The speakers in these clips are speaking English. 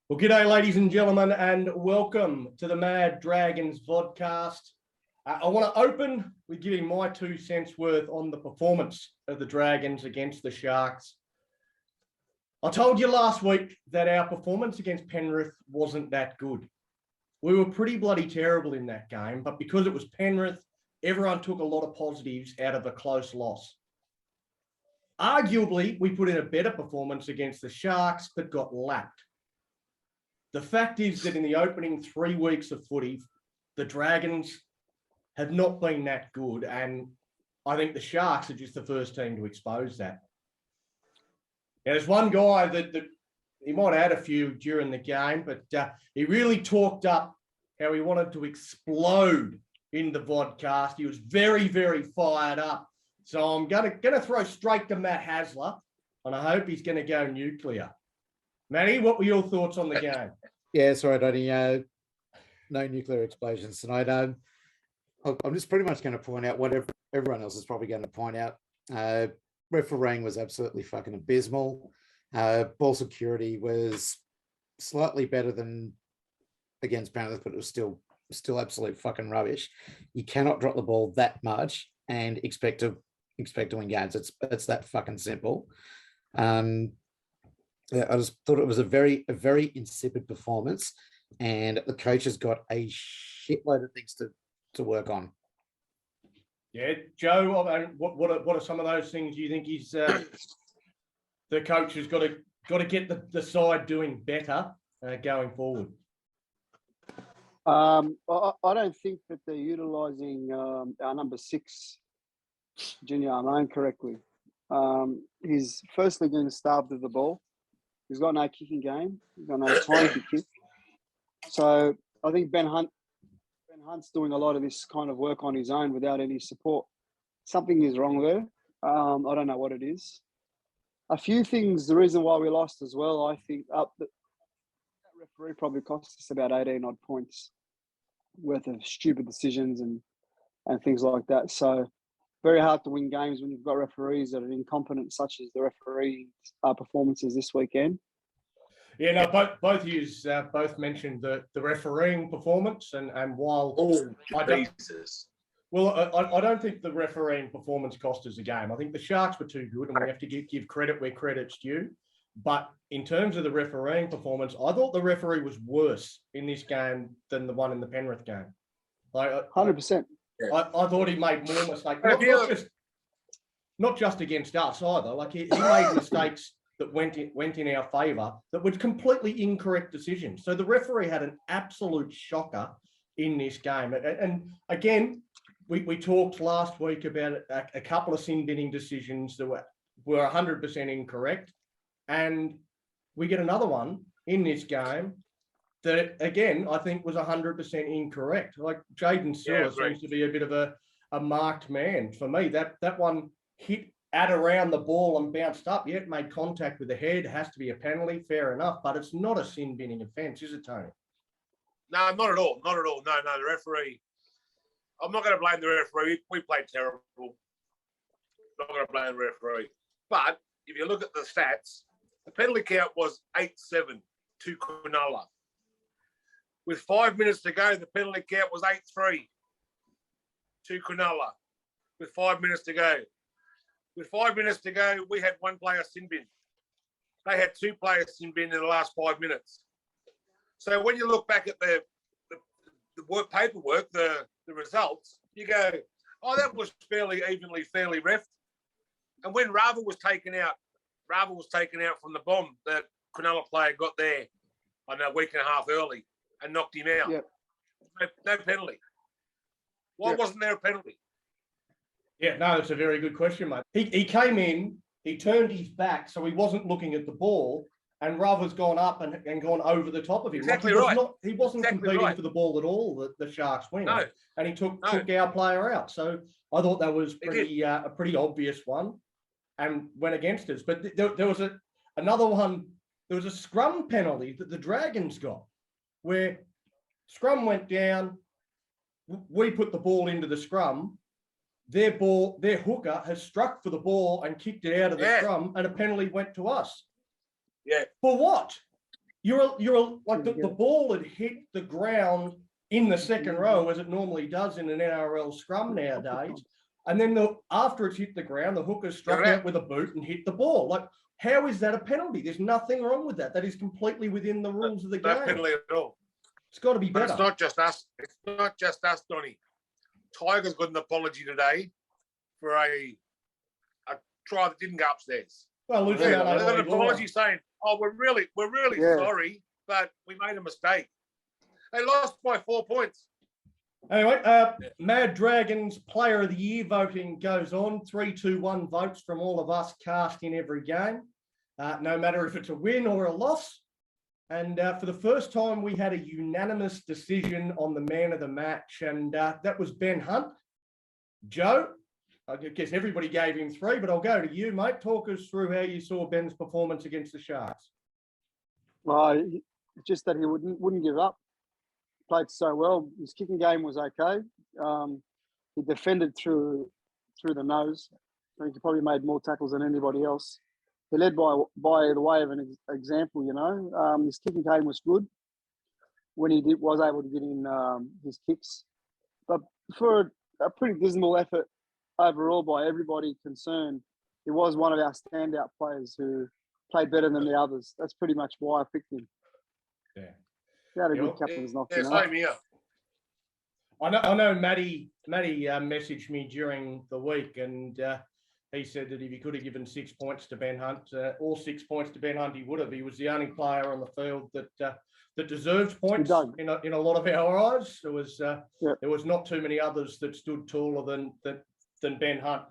Well, g'day, ladies and gentlemen, and welcome to the Mad Dragons vodcast. I want to open with giving my 2 cents worth on the performance of the Dragons against the Sharks. I told you last week that our performance against Penrith wasn't that good. We were pretty bloody terrible in that game, but because it was Penrith, everyone took a lot of positives out of a close loss. Arguably, we put in a better performance against the Sharks, but got lapped. The fact is that in the opening 3 weeks of footy, the Dragons have not been that good, and I think the Sharks are just the first team to expose that. Now, there's one guy that he might have had a few during the game, but he really talked up how he wanted to explode in the vodcast. He was very, very fired up. So I'm gonna throw straight to Matt Hasler, and I hope he's going to go nuclear. Matty, what were your thoughts on the game? Yeah, sorry, Donny. No nuclear explosions tonight. I'm just pretty much going to point out what everyone else is probably going to point out. Refereeing was absolutely fucking abysmal. Ball security was slightly better than against Penrith, but it was still absolute fucking rubbish. You cannot drop the ball that much and expect to win games. It's that fucking simple. I just thought it was a very insipid performance, and the coach has got a shitload of things to work on. Yeah, Joe, what are some of those things you think he's the coach has got to get the side doing better going forward? I don't think that they're utilising our number 6, Junior Armone, correctly. He's firstly getting starved of the ball. He's got no kicking game. He's got no time to kick. So I think Ben Hunt's doing a lot of this kind of work on his own without any support. Something is wrong there. I don't know what it is. A few things, the reason why we lost as well, I think that referee probably cost us about 18 odd points worth of stupid decisions and things like that. So very hard to win games when you've got referees that are incompetent, such as the referee performances this weekend. Yeah, no, both of you both mentioned the refereeing performance, and while I don't think the refereeing performance cost us a game. I think the Sharks were too good, and we have to give credit where credit's due. But in terms of the refereeing performance, I thought the referee was worse in this game than the one in the Penrith game. 100%. I thought he made more mistakes, not just against us either. Like he made mistakes that went in our favour that were completely incorrect decisions. So the referee had an absolute shocker in this game. And again, we talked last week about a couple of sin binning decisions that were 100% incorrect, and we get another one in this game that, again, I think was 100% incorrect. Like Jaden Sewer seems to be a bit of a marked man. For me, that one hit at around the ball and bounced up. Yeah, it made contact with the head. It has to be a penalty, fair enough, but it's not a sin-binning offence, is it, Tony? No, not at all. Not at all. No, the referee. I'm not going to blame the referee. We played terrible. Not going to blame the referee. But if you look at the stats, the penalty count was 8-7 to Cronulla. With 5 minutes to go, the penalty count was 8-3 to Cronulla. With 5 minutes to go. With 5 minutes to go, we had one player sin bin. They had 2 players sin bin in the last 5 minutes. So when you look back at the work paperwork, the results, you go, oh, that was fairly reffed. And when Ravel was taken out from the bomb that Cronulla player got there, I know, a week and a half early and knocked him out. Yep. No penalty. Why wasn't there a penalty? Yeah, no, that's a very good question, mate. He came in, he turned his back, so he wasn't looking at the ball, and Ravel's gone up and gone over the top of him. Exactly He wasn't competing for the ball at all, the Sharks win. No. And he took our player out. So I thought that was a pretty obvious one and went against us. But there was another one. There was a scrum penalty that the Dragons got, where scrum went down, we put the ball into the scrum, their hooker has struck for the ball and kicked it out of the scrum, and a penalty went to us. Yeah. For what? like the ball had hit the ground in the second row as it normally does in an NRL scrum nowadays. And then after it's hit the ground, the hooker struck out with a boot and hit the ball. Like, how is that a penalty? There's nothing wrong with that. That is completely within the rules of the game. No penalty at all. It's got to be better. But it's not just us. It's not just us, Donny. Tiger's got an apology today for a try that didn't go upstairs. Well, Luciano, an apology saying, "Oh, we're really sorry, but we made a mistake." They lost by 4 points. Anyway, Mad Dragons Player of the Year voting goes on. 3-2-1 votes from all of us cast in every game, no matter if it's a win or a loss. And for the first time, we had a unanimous decision on the man of the match, and that was Ben Hunt. Joe, I guess everybody gave him 3, but I'll go to you, mate. Talk us through how you saw Ben's performance against the Sharks. Well, just that he wouldn't give up. Played so well. His kicking game was okay. He defended through the nose. I think he probably made more tackles than anybody else. He led by the way of an example, you know. His kicking game was good when he was able to get in his kicks. But for a pretty dismal effort overall by everybody concerned, he was one of our standout players who played better than the others. That's pretty much why I picked him. Yeah. He had a good captain's knock. Same here. I know Matty messaged me during the week, and he said that if he could have given 6 points to Ben Hunt, all 6 points to Ben Hunt, he would have. He was the only player on the field that deserved points in a lot of our eyes. There was not too many others that stood taller than Ben Hunt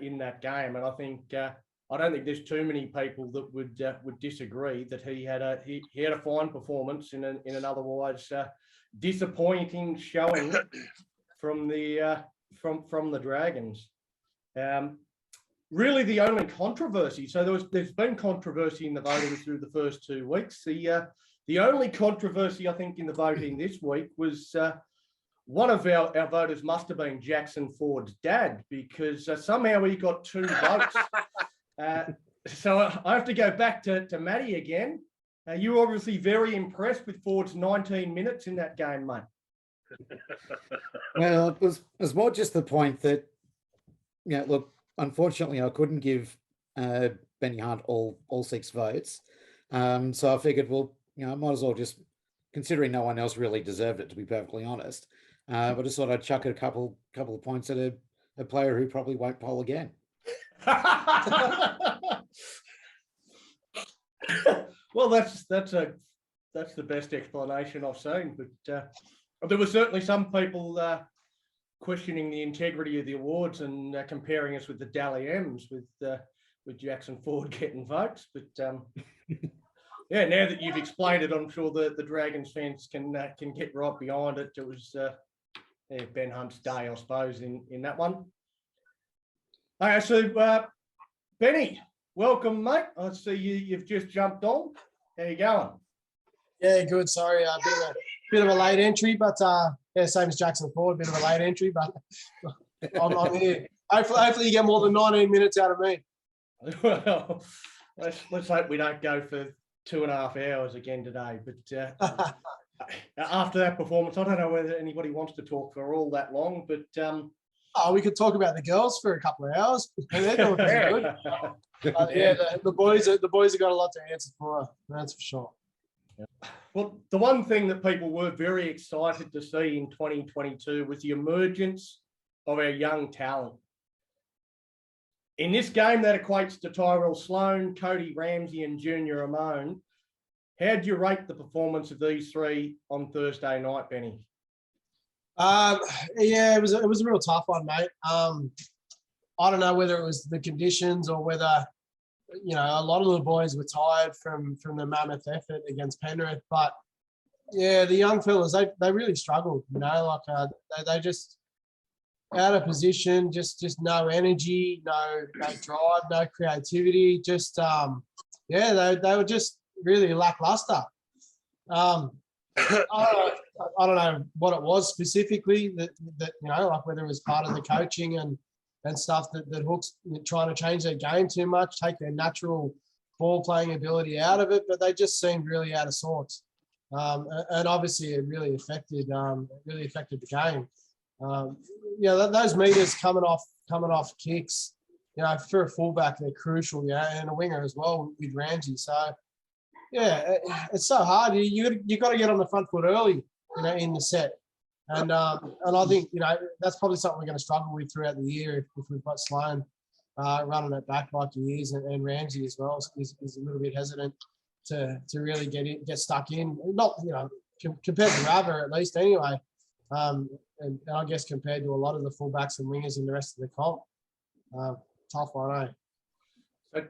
in that game, and I think I don't think there's too many people that would disagree that he had a fine performance in an otherwise disappointing showing from the Dragons. Really, the only controversy. So there's been controversy in the voting through the first 2 weeks. The only controversy I think in the voting this week was one of our voters must have been Jackson Ford's dad, because somehow he got 2 votes. So I have to go back to Matty again. You were obviously very impressed with Ford's 19 minutes in that game, mate. Well, it was more just the point that, look, unfortunately, I couldn't give Benny Hunt all 6 votes. So I figured, well, I might as well just, considering no one else really deserved it, to be perfectly honest. I just thought I'd chuck a couple of points at a player who probably won't poll again. Well, that's the best explanation I've seen. But there were certainly some people questioning the integrity of the awards and comparing us with the Dally M's with Jackson Ford getting votes. But yeah, now that you've explained it, I'm sure the Dragons fans can get right behind it. It was Ben Hunt's day, I suppose, in that one. Okay, so Benny, welcome, mate. I see you've just jumped on. How you going? Yeah, good. Sorry, bit of a late entry, but yeah, same as Jackson Ford, bit of a late entry, but I'm here. Hopefully you get more than 19 minutes out of me. Well, let's hope we don't go for 2.5 hours again today. But after that performance, I don't know whether anybody wants to talk for all that long, but we could talk about the girls for a couple of hours. They're doing pretty good. Yeah, the boys have got a lot to answer for. That's for sure. Well, the one thing that people were very excited to see in 2022 was the emergence of our young talent. In this game, that equates to Tyrell Sloan, Cody Ramsey, and Junior Ramon. How do you rate the performance of these 3 on Thursday night, Benny? Yeah, it was a real tough one, mate. I don't know whether it was the conditions or whether, a lot of the boys were tired from the mammoth effort against Penrith. But yeah, the young fellas, they really struggled. They just out of position, just no energy, no drive, no creativity. Just they were just really lackluster. I don't know what it was specifically that like whether it was part of the coaching and stuff that Hook's trying to change their game too much, take their natural ball playing ability out of it, but they just seemed really out of sorts. And obviously it really affected the game. Those meters coming off kicks, for a fullback, they're crucial, and a winger as well with Ramsey. So, it's so hard. You got to get on the front foot early, in the set. And I think, that's probably something we're going to struggle with throughout the year if we've got Sloan running it back like he is, and Ramsey as well is a little bit hesitant to really get stuck in. Not, compared to Rava at least anyway. And I guess compared to a lot of the fullbacks and wingers in the rest of the comp. Tough one, eh? So,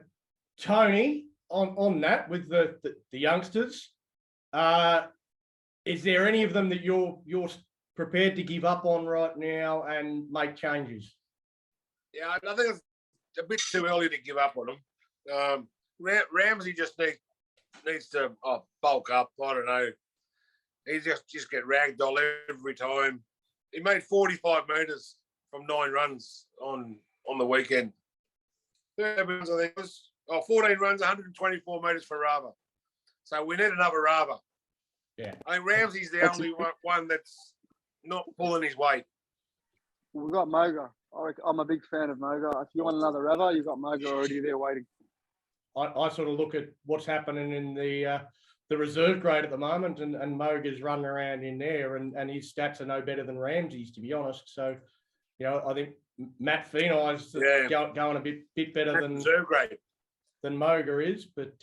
Tony, on that with the youngsters, is there any of them that you're prepared to give up on right now and make changes? Yeah, I think it's a bit too early to give up on them. Ramsey just needs to bulk up. I don't know. He just get ragdoll every time. He made 45 metres from 9 runs on the weekend. 13 runs, I think it was. 14 runs, 124 metres for Rava. So we need another Rava. Yeah. I think Ramsey's the only one that's not pulling his weight. We've got Moga. I'm a big fan of Moga. If you want another Rava, you've got Moga already there waiting. I sort of look at what's happening in the reserve grade at the moment, and Moga's running around in there, and his stats are no better than Ramsey's, to be honest. So, I think Matt Feeney's going a bit better than reserve grade than Moga is, but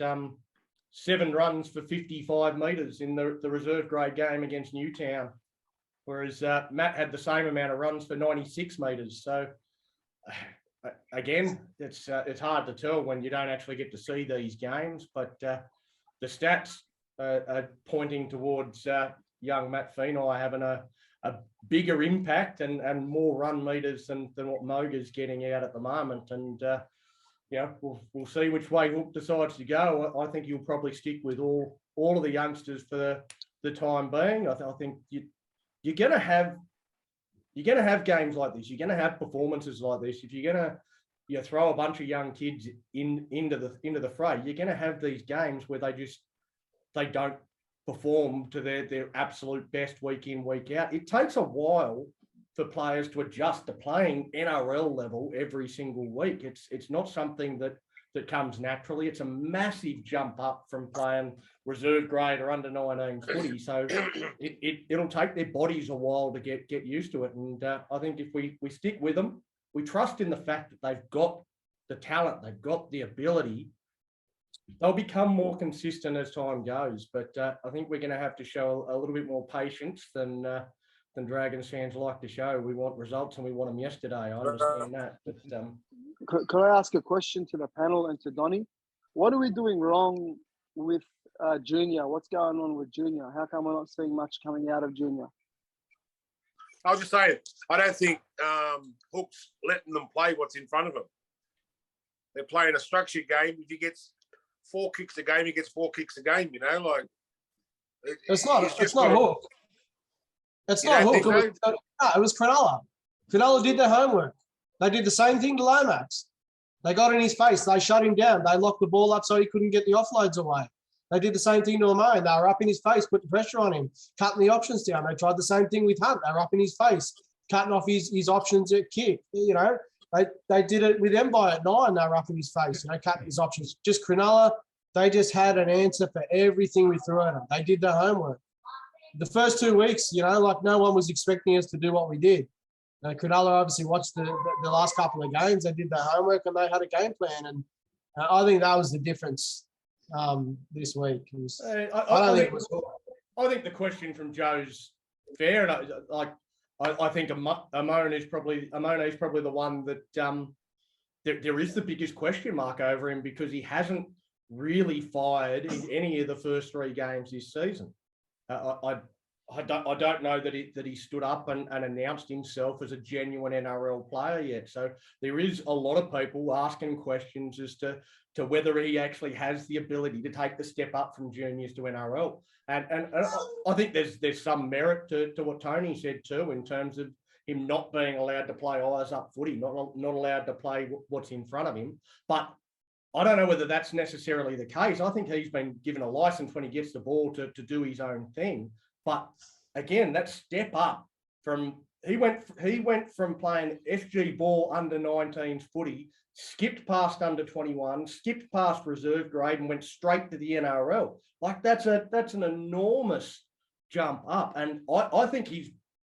7 runs for 55 metres in the reserve grade game against Newtown, whereas Matt had the same amount of runs for 96 metres. So again, it's hard to tell when you don't actually get to see these games, but the stats are pointing towards young Matt Feeney having a bigger impact and more run meters than what Moga's getting out at the moment. And we'll see which way Hook decides to go. I think he'll probably stick with all of the youngsters for the time being. I think you're going to have games like this. You're going to have performances like this. If you're going to throw a bunch of young kids into the fray, you're going to have these games where they don't perform to their absolute best week in, week out. It takes a while for players to adjust to playing NRL level every single week. It's not something that comes naturally. It's a massive jump up from playing reserve grade or under 19 footy. So it'll take their bodies a while to get used to it. And I think if we stick with them, we trust in the fact that they've got the talent, they've got the ability, they'll become more consistent as time goes. But I think we're going to have to show a little bit more patience than Dragons fans like to show. We want results and we want them yesterday. I understand that. But Could I ask a question to the panel and to Donny? What are we doing wrong with Junior? What's going on with Junior? How come we're not seeing much coming out of Junior? I'll just say, I don't think Hook's letting them play what's in front of them. They're playing a structured game. If he gets 4 kicks a game, he gets 4 kicks a game, It's not Hook. It's not Hook. It was Cronulla. Cronulla did their homework. They did the same thing to Lomax. They got in his face. They shut him down. They locked the ball up so he couldn't get the offloads away. They did the same thing to Amone. They were up in his face, put the pressure on him, cutting the options down. They tried the same thing with Hunt. They were up in his face, cutting off his options at kick. They did it with Mbai at 9. They were up in his face, cutting his options. Just Cronulla, they just had an answer for everything we threw at them. They did their homework. The first 2 weeks, no one was expecting us to do what we did. Cronulla obviously watched the last couple of games. They did their homework and they had a game plan. And I think that was the difference this week. I think the question from Joe's fair. And I think Amone is probably the one that there is the biggest question mark over him, because he hasn't really fired in any of the first 3 games this season. I don't know that he stood up and announced himself as a genuine NRL player yet. So there is a lot of people asking questions as to whether he actually has the ability to take the step up from juniors to NRL. And I think there's some merit to what Tony said too, in terms of him not being allowed to play eyes up footy, not allowed to play what's in front of him. But I don't know whether that's necessarily the case. I think he's been given a license when he gets the ball to do his own thing. But again, that step up from he went from playing FG ball under 19s footy, skipped past under 21, skipped past reserve grade, and went straight to the NRL. Like that's an enormous jump up. And I think his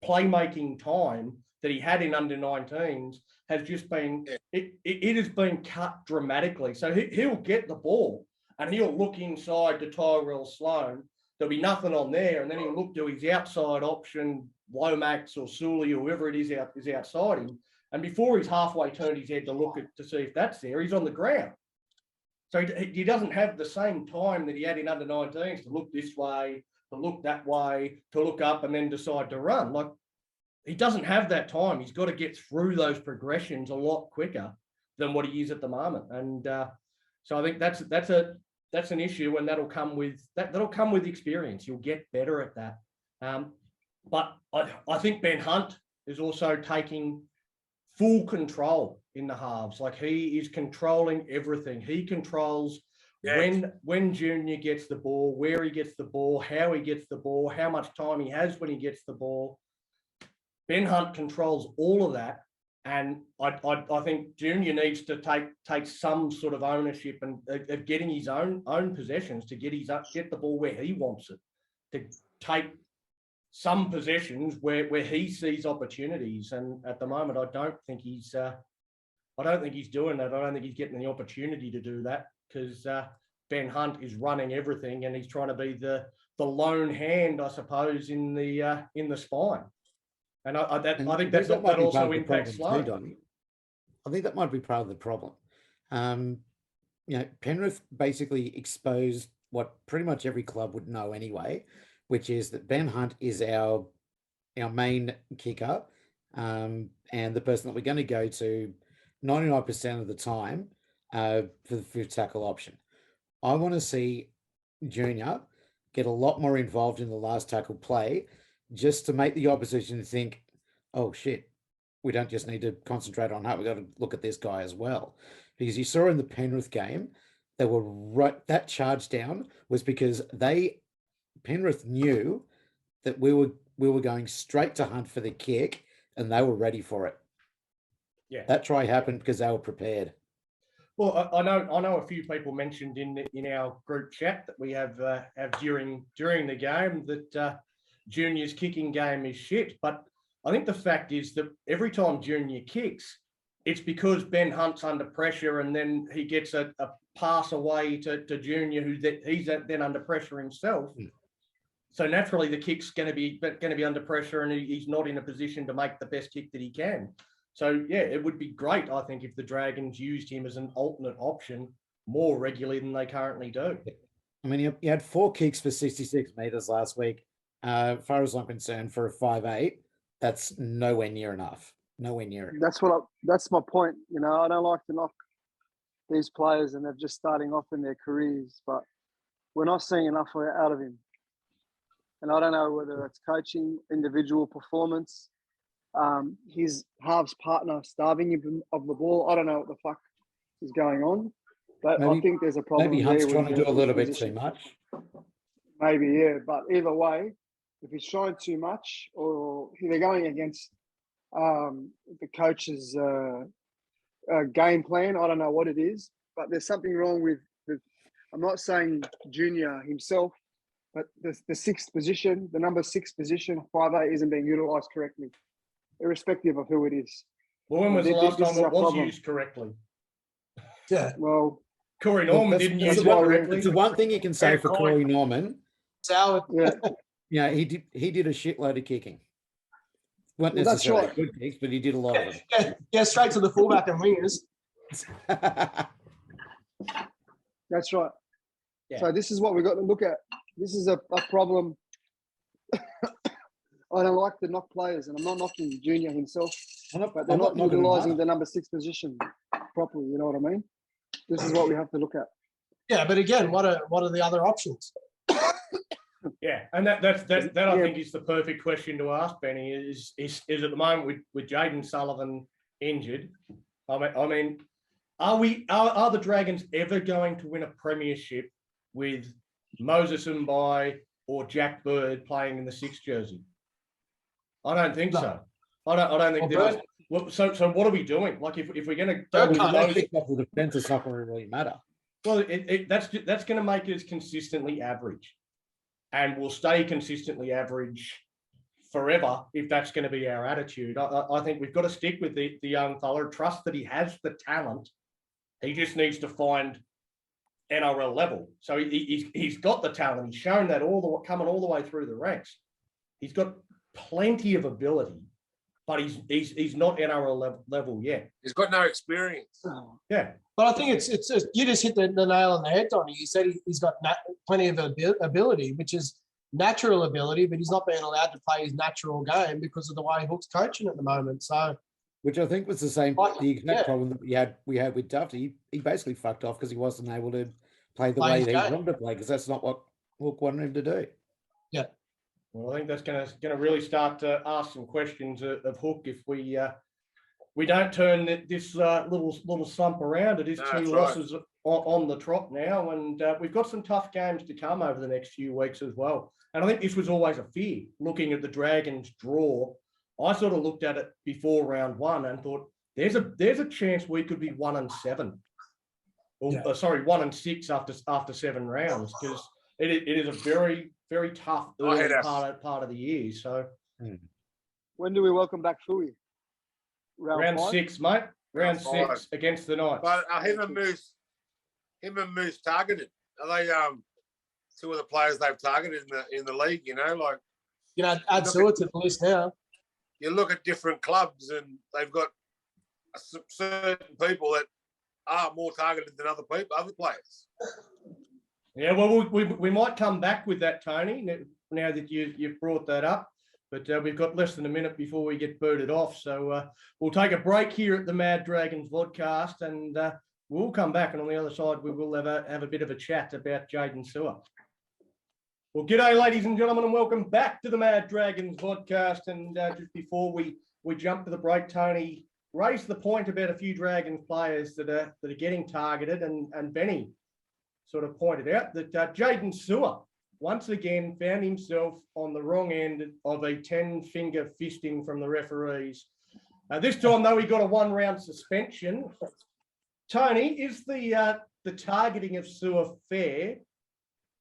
playmaking time that he had in under 19s has just been, it has been cut dramatically. So he'll get the ball and he'll look inside to Tyrell Sloan. There'll be nothing on there. And then he'll look to his outside option, Lomax or Sully or whoever it is outside him. And before he's halfway turned his head to look to see if that's there, he's on the ground. So he doesn't have the same time that he had in under 19s to look this way, to look that way, to look up and then decide to run. Like, he doesn't have that time. He's got to get through those progressions a lot quicker than what he is at the moment. And so I think that's an issue, and that'll come with experience. You'll get better at that. But I think Ben Hunt is also taking full control in the halves. Like, he is controlling everything. He controls when Junior gets the ball, where he gets the ball, how he gets the ball, how much time he has when he gets the ball. Ben Hunt controls all of that, and I think Junior needs to take some sort of ownership and of getting his own possessions, to get the ball where he wants it, to take some possessions where he sees opportunities. And at the moment, I don't think he's doing that. I don't think he's getting the opportunity to do that, because Ben Hunt is running everything, and he's trying to be the lone hand, I suppose, in the spine. And I think that also impacts Sloan. I think that might be part of the problem. Penrith basically exposed what pretty much every club would know anyway, which is that Ben Hunt is our main kicker, and the person that we're going to go to 99% of the time for the fifth tackle option. I want to see Junior get a lot more involved in the last tackle play, just to make the opposition think, oh shit, we don't just need to concentrate on Hunt, we've got to look at this guy as well. Because you saw in the Penrith game, they were right, that charge down was because Penrith knew that we were going straight to Hunt for the kick, and they were ready for it. Yeah, that try happened because they were prepared. Well, I know a few people mentioned in our group chat that we have during the game that Junior's kicking game is shit. But I think the fact is that every time Junior kicks, it's because Ben Hunt's under pressure, and then he gets a pass away to Junior, he's then under pressure himself. So naturally, the kick's going to be under pressure, and he's not in a position to make the best kick that he can. So yeah, it would be great, I think, if the Dragons used him as an alternate option more regularly than they currently do. I mean, he had 4 kicks for 66 meters last week. As far as I'm concerned, for a 5'8", that's nowhere near enough. Nowhere near it. That's my point. I don't like to knock these players, and they're just starting off in their careers, but we're not seeing enough out of him. And I don't know whether that's coaching, individual performance, his halves partner starving him of the ball. I don't know what the fuck is going on, but I think there's a problem. Maybe Hunt's trying to do a little bit too much. Maybe, yeah. But either way, if he's trying too much, or they're going against the coach's game plan, I don't know what it is, but there's something wrong with I'm not saying Junior himself, but the sixth position, the number 6 position, 5'8", isn't being utilised correctly, irrespective of who it is. Well, when was the last time it was used correctly? Yeah. Well, Corey Norman didn't use it correctly. It's the one thing you can say for Corey Norman. yeah, he did a shitload of kicking. Weren't necessarily good kicks, but he did a lot of them. Yeah, straight to the fullback and wingers. That's right. Yeah. So this is what we've got to look at. This is a problem. I don't like to knock players, and I'm not knocking Junior himself, but they're not utilising the number 6 position properly. You know what I mean? This is what we have to look at. Yeah, but again, what are the other options? Yeah, and that I think is the perfect question to ask, Benny. Is at the moment with Jaden Sullivan injured. I mean, Are the Dragons ever going to win a premiership with Moses Mbai or Jack Bird playing in the 6 jersey? I don't think so. I don't think Well, there's. Well, so what are we doing? Like if we're going to go Bird with can't those, The defense is not going to really matter. well, that's going to make us consistently average, and we'll stay consistently average forever if that's going to be our attitude. I think we've got to stick with the young fella, trust that he has the talent. He just needs to find NRL level. So he's got the talent. He's shown that coming all the way through the ranks. He's got plenty of ability, but he's not NRL level yet. He's got no experience. Yeah. But I think it's you just hit the nail on the head, Donny. You said he's got plenty of ability, which is natural ability, but he's not being allowed to play his natural game because of the way Hook's coaching at the moment. So, which I think was the exact problem that we had with Duff. He basically fucked off because he wasn't able to play the way that he wanted to play, because that's not what Hook wanted him to do. Yeah. Well, I think that's going to really start to ask some questions of Hook if we don't turn this little slump around. It is 2 losses on the trot now, and we've got some tough games to come over the next few weeks as well. And I think this was always a fear, looking at the Dragons' draw. I sort of looked at it before round 1 and thought, there's a chance we could be 1-7. Or, sorry, 1-6 after 7 rounds, because it is a very, very tough early part of the year. So, when do we welcome back Fui? Round 6, mate. Round 6 against the Knights. But him and Moose targeted. Are they 2 of the players they've targeted in the league? You know, like add Seward to the list now. You look at different clubs, and they've got certain people that are more targeted than other players. Yeah, well, we might come back with that, Tony, now that you've brought that up. But we've got less than a minute before we get booted off. So we'll take a break here at the Mad Dragons podcast, and we'll come back. And on the other side, we will have a bit of a chat about Jaden Sewer. Well, g'day, ladies and gentlemen, and welcome back to the Mad Dragons podcast. And just before we jump to the break, Tony raised the point about a few Dragons players that are getting targeted, and Benny sort of pointed out that Jaden Sewer once again found himself on the wrong end of a 10-finger fisting from the referees. This time, though, he got a 1-round suspension. Tony, is the targeting of Sewer fair,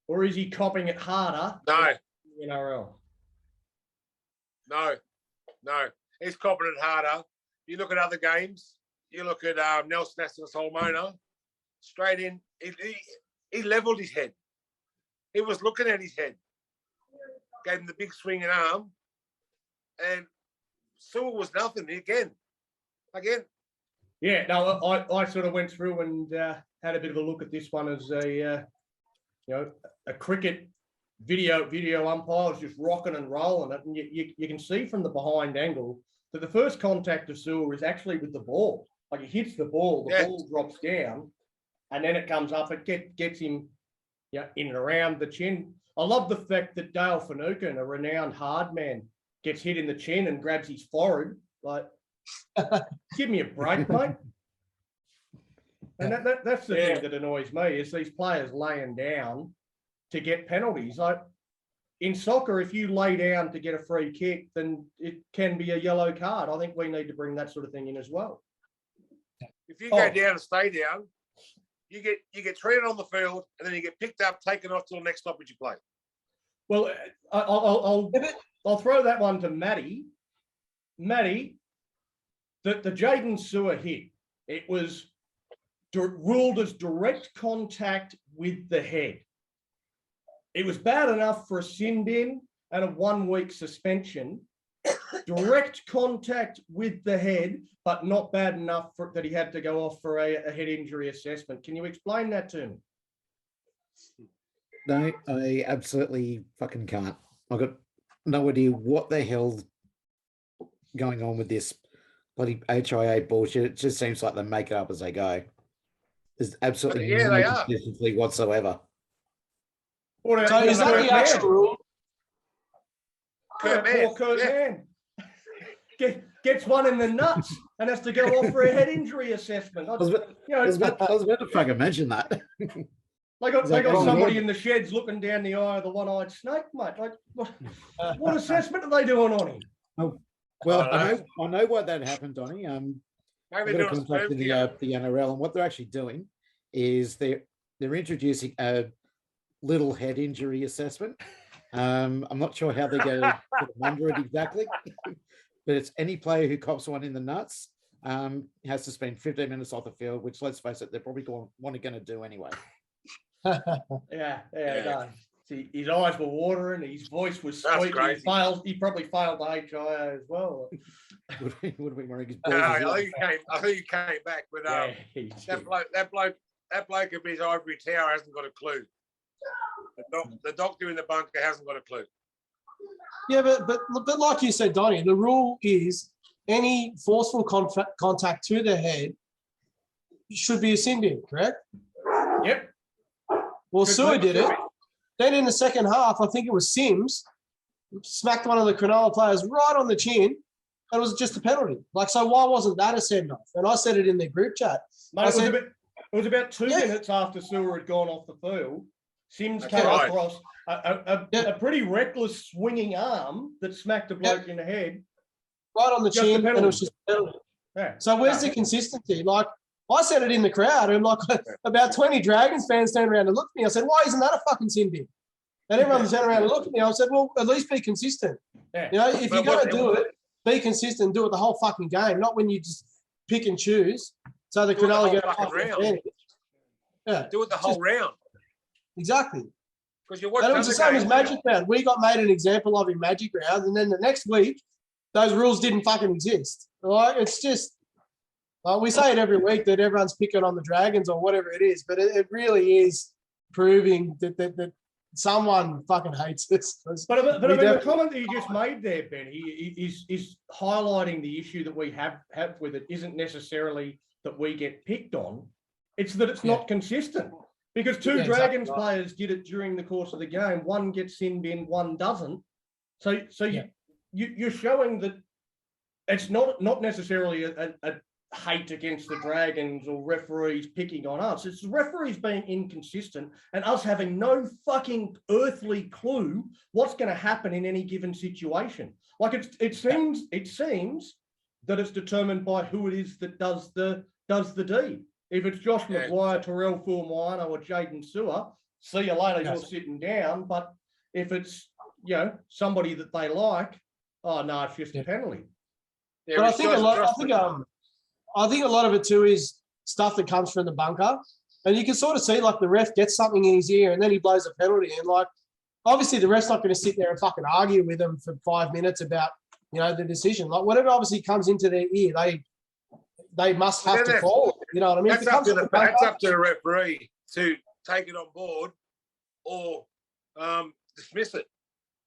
or is he copping it harder? No. In NRL? No. He's copping it harder. You look at other games. You look at Nelson Solomona, straight in. He levelled his head. He was looking at his head. Gave him the big swinging arm. And Sewell was nothing again. Yeah, no, I sort of went through and had a bit of a look at this one as a cricket video umpire was just rocking and rolling it. And you can see from the behind angle that the first contact of Sewell is actually with the ball. Like, he hits the ball, the ball drops down, and then it comes up. It gets him in and around the chin. I love the fact that Dale Finucane, a renowned hard man, gets hit in the chin and grabs his forehead. Like, give me a break, mate. And that's the thing that annoys me, is these players laying down to get penalties. Like, in soccer, if you lay down to get a free kick, then it can be a yellow card. I think we need to bring that sort of thing in as well. If you go down and stay down, you get treated on the field, and then you get picked up, taken off till the next stoppage you play. Well, I'll throw that one to Matty. Matty, the Jaden Sewer hit, it was ruled as direct contact with the head. It was bad enough for a sin bin and a 1-week suspension. Direct contact with the head, but not bad enough that he had to go off for a head injury assessment. Can you explain that to me? No, I absolutely fucking can't. I've got no idea what the hell going on with this bloody HIA bullshit. It just seems like they make it up as they go. There's absolutely no consistency whatsoever. So is that the actual rule? Kurt Mann. gets one in the nuts and has to go off for a head injury assessment. I was about to fucking mention that. They got Gong somebody Disaster? in the sheds looking down the eye of the one-eyed snake, mate. Like, what assessment are they doing on him? Well, I I know why that happened, Donny. Maybe I've they're got a doing contact sperm in together. the NRL, and what they're actually doing is they're introducing a little head injury assessment. I'm not sure how they're going to put them under it exactly, but it's any player who cops one in the nuts has to spend 15 minutes off the field, which, let's face it, they're probably going to do anyway. Yeah. No. See, his eyes were watering, his voice was That's squeaky. crazy. He probably failed the HIA as well. Would have been wearing his No, balls. I think he came back, but Yeah, that bloke at his ivory tower hasn't got a clue. The doctor in the bunker hasn't got a clue. Yeah, but like you said, Donnie, the rule is any forceful contact to the head should be a sin bin, correct? Yep. Well, Good Sue point, did it. Sue. Then in the second half, I think it was Sims smacked one of the Cronulla players right on the chin. And it was just a penalty. Like, so why wasn't that a send-off? And I said it in the group chat. Mate, I it was about 2 Yeah. minutes after Sewer had gone off the field. Sims That's came right. across a pretty reckless swinging arm that smacked a bloke in the head. Right on the Just a chin, and penalty. it was just a penalty. Yeah. So where's the consistency? Like, I said it in the crowd, and like about 20 Dragons fans turned around and looked at me. I said, why isn't that a fucking sin bin? And everyone turned around and looked at me. I said, well, at least be consistent. Yeah. You know, if you're But going what- to do it, be consistent, do it the whole fucking game, not when you just pick and choose. So the Do it the Cronulla whole get a fucking fucking round. advantage. Yeah, Do it the whole round. exactly. Because you watch And it was the same as games, Magic Round. We got made an example of in Magic Round, and then the next week, those rules didn't fucking exist. Right? It's just, we say it every week that everyone's picking on the Dragons or whatever it is, but it really is proving that someone fucking hates this. But I mean, the definitely- comment that you just made there, Ben, is highlighting the issue that we have with it isn't necessarily that we get picked on. It's that it's not consistent. Because two Yeah, exactly Dragons right. players did it during the course of the game. One gets sin bin, one doesn't. So Yeah. you're showing that it's not necessarily a hate against the Dragons or referees picking on us. It's referees being inconsistent and us having no fucking earthly clue what's going to happen in any given situation. Like it seems that it's determined by who it is that does the deed. If it's Josh Yeah. McGuire, Terrell Fulminer, or Jaden Sewer, see you later, Yes. you're sitting down. But if it's somebody that they like, oh no, it's just a penalty. Yeah, But I it's think just- I think a lot of it too is stuff that comes from the bunker, and you can sort of see like the ref gets something in his ear and then he blows a penalty, and like obviously the ref's not going to sit there and fucking argue with them for 5 minutes about the decision. Like whatever obviously comes into their ear, they must have to call it. You know what I mean? If That's it up comes to from the bunker, that's up to the referee to take it on board or dismiss it.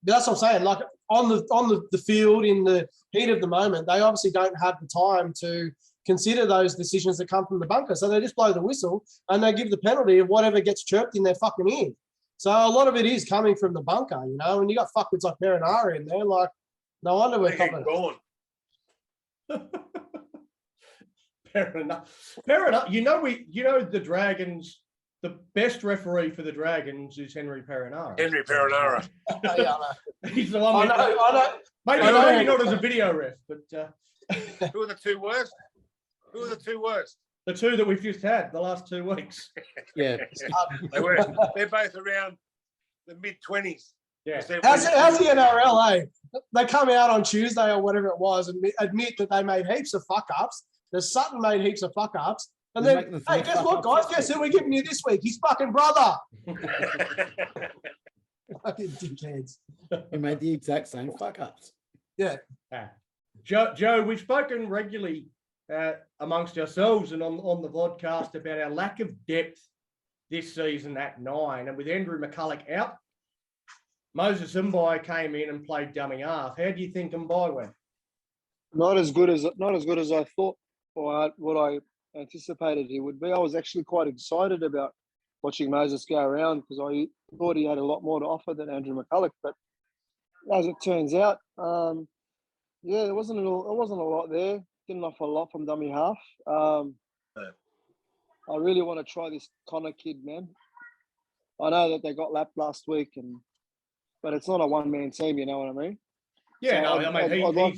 that's what I'm saying. Like on the field in the heat of the moment, they obviously don't have the time to consider those decisions that come from the bunker. So they just blow the whistle and they give the penalty of whatever gets chirped in their fucking ear. So a lot of it is coming from the bunker, and you got fuckers like Marinara in there. Like, no wonder we're They copping. get gone. Fair enough. Fair enough. The Dragons, the best referee for the Dragons is Henry Perinara. Henry Perinara. Yeah, I know. He's the one. I know. Maybe, I know. maybe not as a video ref, but Who are the two worst? Who are the two worst? the two that we've just had the last 2 weeks. Yeah. They're both around the mid-20s. Yeah. How's the NRL, eh? They come out on Tuesday or whatever it was and admit that they made heaps of fuck-ups. The Sutton made heaps of fuck-ups. And He's then, making the hey, same guess what, fuck-ups guys? this Guess who we're giving you this week? His fucking brother. Fucking dickheads. We made the exact same fuck ups. Yeah. Joe, we've spoken regularly amongst ourselves and on the vodcast about our lack of depth this season at 9. And with Andrew McCulloch out, Moses Mbai came in and played dummy half. How do you think Mbai went? Not as good as I thought, or what I anticipated he would be. I was actually quite excited about watching Moses go around because I thought he had a lot more to offer than Andrew McCulloch. But as it turns out, Yeah, there wasn't a lot there. Didn't offer a lot from dummy half. I really want to try this Connor kid, man. I know that they got lapped last week, but it's not a one-man team. You know what I mean? Yeah, So no, I mean, I'd like-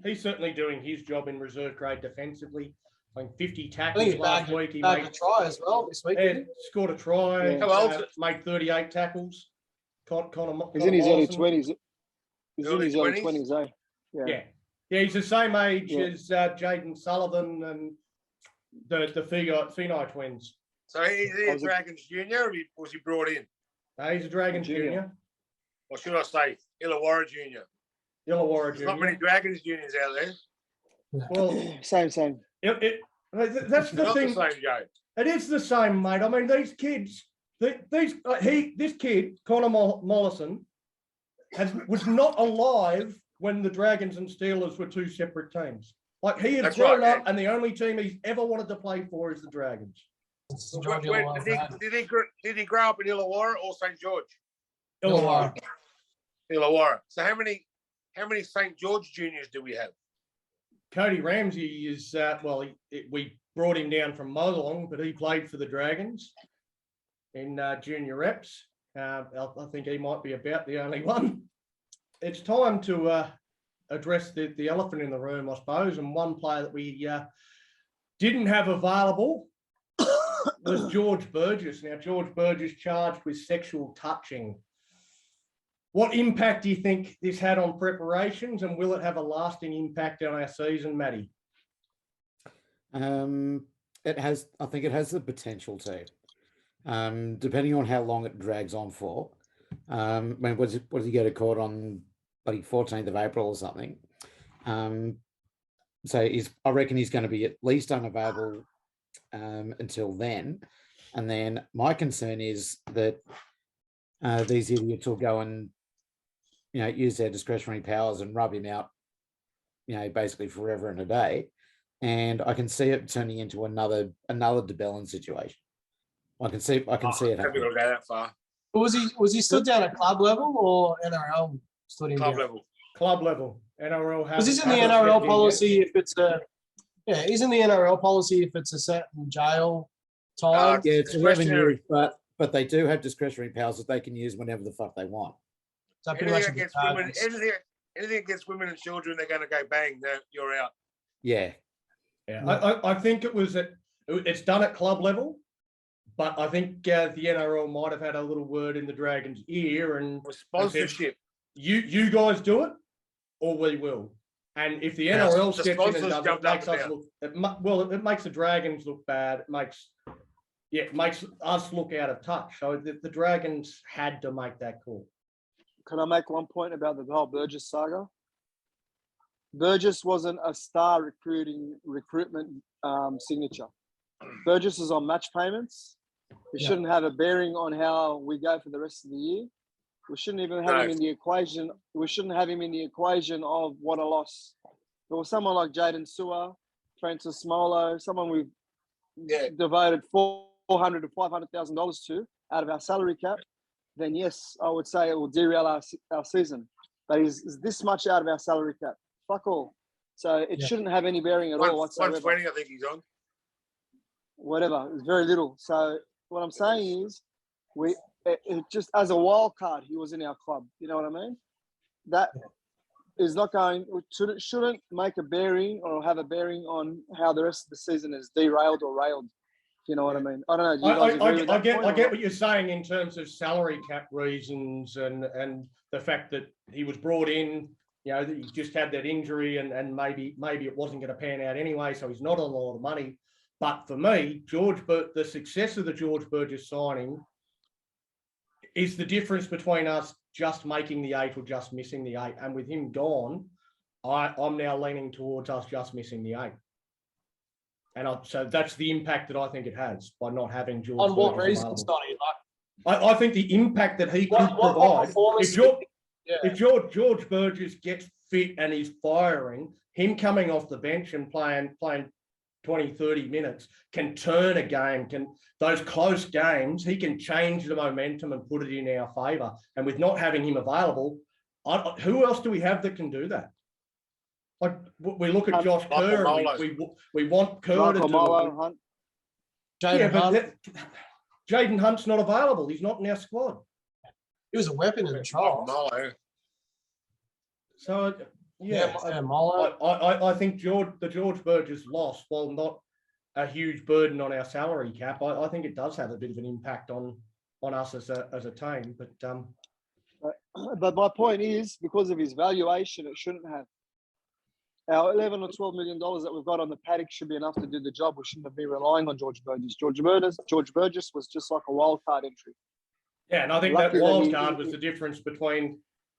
he's certainly doing his job in reserve grade defensively. I think 50 I think tackles he last bagged, week. He bagged a made, try as well this week. didn't scored a try. Yeah. How old is Made 38 tackles. He's in his early Mollison. 20s. He's in Early his early 20s? 20s, eh? Yeah. Yeah, he's the same age Yeah. as Jaden Sullivan and the Finai twins. So is he a Was it- Dragons junior or was he brought in? He's a Dragons Junior. junior. Or should I say Illawarra junior? Illawarra There's not many junior. Dragons juniors out there. Well, Same. that's the They're not thing. the same, Joe. It is the same, mate. I mean, these kids, this kid, Connor Mollison, was not alive when the Dragons and Steelers were two separate teams. Like, he has That's grown right, up, and the only team he's ever wanted to play for is the Dragons. It's Where- George where- Illawarra, did he grow up in Illawarra or St George? Illawarra. Illawarra. So how many St George juniors do we have? Cody Ramsey is we brought him down from Wollongong, but he played for the Dragons in junior reps. I think he might be about the only one. It's time to address the elephant in the room, I suppose. And one player that we didn't have available was George Burgess. Now, George Burgess charged with sexual touching. What impact do you think this had on preparations, and will it have a lasting impact on our season, Matty? It has. I think it has the potential to, depending on how long it drags on for. I mean, what does he go to court on? Bloody 14th of April or something. So I reckon he's going to be at least unavailable until then. And then my concern is that these idiots will go and use their discretionary powers and rub him out, basically forever and a day. And I can see it turning into another DeBellin situation. I can see it Maybe happening. it'll go that far. But was he stood down at club level or NRL stood him Club down? level. Club level, NRL. Because isn't the NRL policy if it's isn't the NRL policy if it's a certain jail time? Yeah, it's 11 Discretionary. years, but they do have discretionary powers that they can use whenever the fuck they want. So pretty much Anything it's against women, charges. anything against women and children, they're going to go bang. You're out. Yeah. Yeah, I think it's done at club level, but I think the NRL might have had a little word in the Dragons' ear and With sponsorship. you guys do it, or we will. And if the NRL the steps in and sponsors does it, jumped it up makes and us down. look. It makes the Dragons look bad. It makes us look out of touch. So the Dragons had to make that call. Can I make one point about the whole Burgess saga? Burgess wasn't a star recruitment signature. Burgess is on match payments. It shouldn't have a bearing on how we go for the rest of the year. We shouldn't even have him in the equation. We shouldn't have him in the equation of what a loss. There was someone like Jaden Sewer, Francis Smolo, someone we've devoted $400,000 to $500,000 to out of our salary cap. Then yes, I would say it will derail our season. But is this much out of our salary cap? Fuck all. So it shouldn't have any bearing at all whatsoever. 120, I think he's on. Whatever, it's very little. So what I'm saying is, it just as a wild card, he was in our club. You know what I mean? That is not going. Shouldn't make a bearing or have a bearing on how the rest of the season is derailed or railed. You know what I mean? I don't know. Do you guys agree with that point I or get not? what you're saying in terms of salary cap reasons and the fact that he was brought in, that he just had that injury and maybe it wasn't going to pan out anyway, so he's not on a lot of money. But for me, the success of the George Burgess signing is the difference between us just making the 8 or just missing the 8. And with him gone, I'm now leaning towards us just missing the 8. And so that's the impact that I think it has by not having George. On what Burgess reasons, available. Donny? I think the impact that he could What provide. performance? If George Burgess gets fit and is firing, him coming off the bench and playing 20, 30 minutes can turn a game, those close games, he can change the momentum and put it in our favour. And with not having him available, who else do we have that can do that? Like we look at Hunt. Josh Kerr, and Molo. we want Kerr to Michael do Molo, it. Hunt. Yeah, Jaden but Hunt, Jaden Hunt's not available. He's not in our squad. he was a weapon in the trials. Molo. So Yeah, Molo. I think the George Burgess loss, while not a huge burden on our salary cap, I think it does have a bit of an impact on us as a team. But my point is, because of his valuation, it shouldn't have. Our 11 or 12 million dollars that we've got on the paddock should be enough to do the job. We shouldn't be relying on George Burgess. George Burgess was just like a wild card entry. Yeah, and I think Lucky that that wild he- card was the difference between,